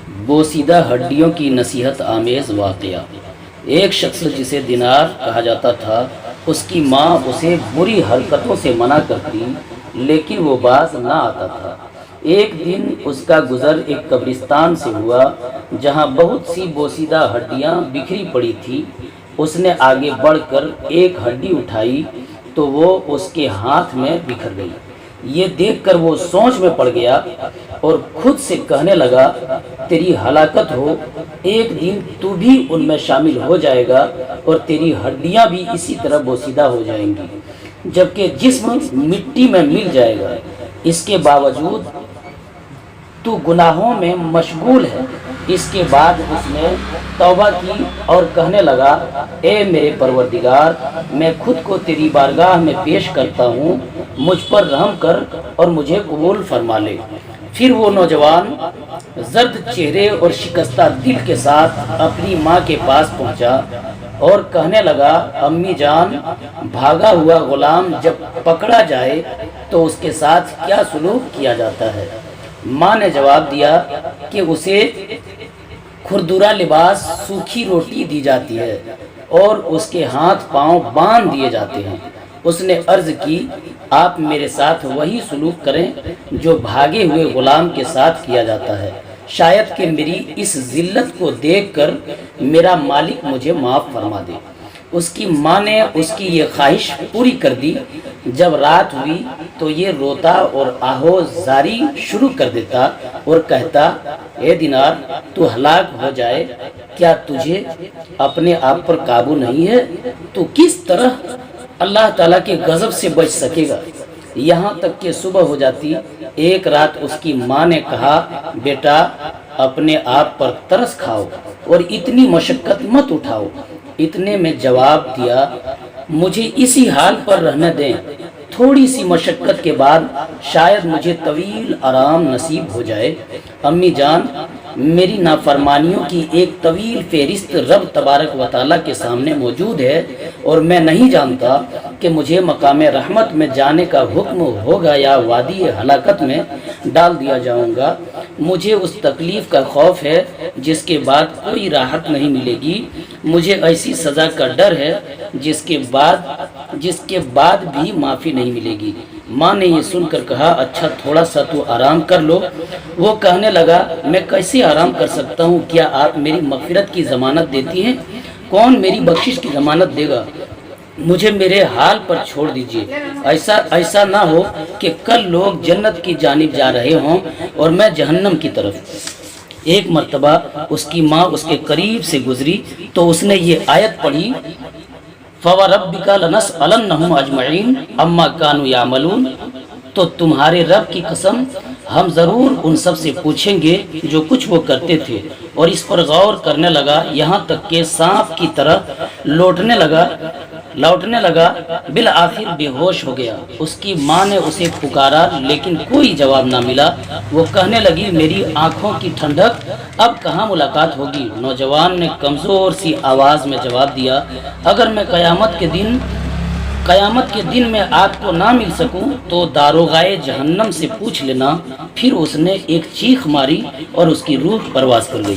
بوسیدہ ہڈیوں کی نصیحت آمیز واقعہ۔ ایک شخص جسے دینار کہا جاتا تھا، اس کی ماں اسے بری حرکتوں سے منع کرتی لیکن وہ باز نہ آتا تھا۔ ایک دن اس کا گزر ایک قبرستان سے ہوا جہاں بہت سی بوسیدہ ہڈیاں بکھری پڑی تھی۔ اس نے آگے بڑھ کر ایک ہڈی اٹھائی تو وہ اس کے ہاتھ میں بکھر گئی۔ یہ دیکھ کر وہ سوچ میں پڑ گیا اور خود سے کہنے لگا، تیری ہلاکت ہو، ایک دن تو بھی ان میں شامل ہو جائے گا اور تیری ہڈیاں بھی اسی طرح بوسیدہ ہو جائیں گی، جبکہ جسم مٹی میں مل جائے گا۔ اس کے باوجود تو گناہوں میں مشغول ہے۔ اس کے بعد اس نے توبہ کی اور کہنے لگا، اے میرے پروردگار، میں خود کو تیری بارگاہ میں پیش کرتا ہوں، مجھ پر رحم کر اور مجھے قبول فرما لے۔ پھر وہ نوجوان زرد چہرے اور شکستہ دل کے ساتھ اپنی ماں کے پاس پہنچا اور کہنے لگا، امی جان، بھاگا ہوا غلام جب پکڑا جائے تو اس کے ساتھ کیا سلوک کیا جاتا ہے؟ ماں نے جواب دیا کہ اسے کھردرا لباس، سوکھی روٹی دی جاتی ہے اور اس کے ہاتھ پاؤں باندھ دیے جاتے ہیں۔ اس نے عرض کی، آپ میرے ساتھ وہی سلوک کریں جو بھاگے ہوئے غلام کے ساتھ کیا جاتا ہے، شاید کہ میری اس ذلت کو دیکھ کر میرا مالک مجھے معاف فرما دے۔ اس کی ماں نے اس کی یہ خواہش پوری کر دی۔ جب رات ہوئی تو یہ روتا اور آہو زاری شروع کر دیتا اور کہتا، اے دینار، تو ہلاک ہو جائے، کیا تجھے اپنے آپ پر قابو نہیں ہے؟ تو کس طرح اللہ تعالیٰ کے غضب سے بچ سکے گا؟ یہاں تک کہ صبح ہو جاتی۔ ایک رات اس کی ماں نے کہا، بیٹا، اپنے آپ پر ترس کھاؤ اور اتنی مشقت مت اٹھاؤ۔ اتنے میں جواب دیا، مجھے اسی حال پر رہنے دیں، تھوڑی سی مشقت کے بعد شاید مجھے طویل آرام نصیب ہو جائے۔ امی جان، میری نافرمانیوں کی ایک طویل فہرست رب تبارک و تعالیٰ کے سامنے موجود ہے اور میں نہیں جانتا کہ مجھے مقام رحمت میں جانے کا حکم ہوگا یا وادی ہلاکت میں ڈال دیا جاؤں گا۔ مجھے اس تکلیف کا خوف ہے جس کے بعد کوئی راحت نہیں ملے گی۔ مجھے ایسی سزا کا ڈر ہے جس کے بعد بھی معافی نہیں ملے گی۔ ماں نے یہ سن کر کہا، اچھا تھوڑا سا تو آرام کر لو۔ وہ کہنے لگا، میں کیسے آرام کر سکتا ہوں؟ کیا آپ میری مغفرت کی ضمانت دیتی ہیں؟ کون میری بخشش کی ضمانت دے گا؟ مجھے میرے حال پر چھوڑ دیجیے۔ ایسا نہ ہو کہ کل لوگ جنت کی جانب جا رہے ہوں اور میں جہنم کی طرف۔ ایک مرتبہ اس کی ماں اس کے قریب سے گزری تو اس نے یہ آیت پڑھی، فَوَرَبِّكَ لَنَسْأَلَنَّهُمْ أَجْمَعِينَ عَمَّا كَانُوا يَعْمَلُونَ۔ تو تمہارے رب کی قسم، ہم ضرور ان سب سے پوچھیں گے جو کچھ وہ کرتے تھے۔ اور اس پر غور کرنے لگا یہاں تک کہ سانپ کی طرح لوٹنے لگا، بالآخر بے ہوش ہو گیا۔ اس کی ماں نے اسے پکارا لیکن کوئی جواب نہ ملا۔ وہ کہنے لگی، میری آنکھوں کی ٹھنڈک، اب کہاں ملاقات ہوگی؟ نوجوان نے کمزور سی آواز میں جواب دیا، اگر میں قیامت کے دن میں آپ کو نہ مل سکوں تو داروغائے جہنم سے پوچھ لینا۔ پھر اس نے ایک چیخ ماری اور اس کی روح پرواز کر گئی۔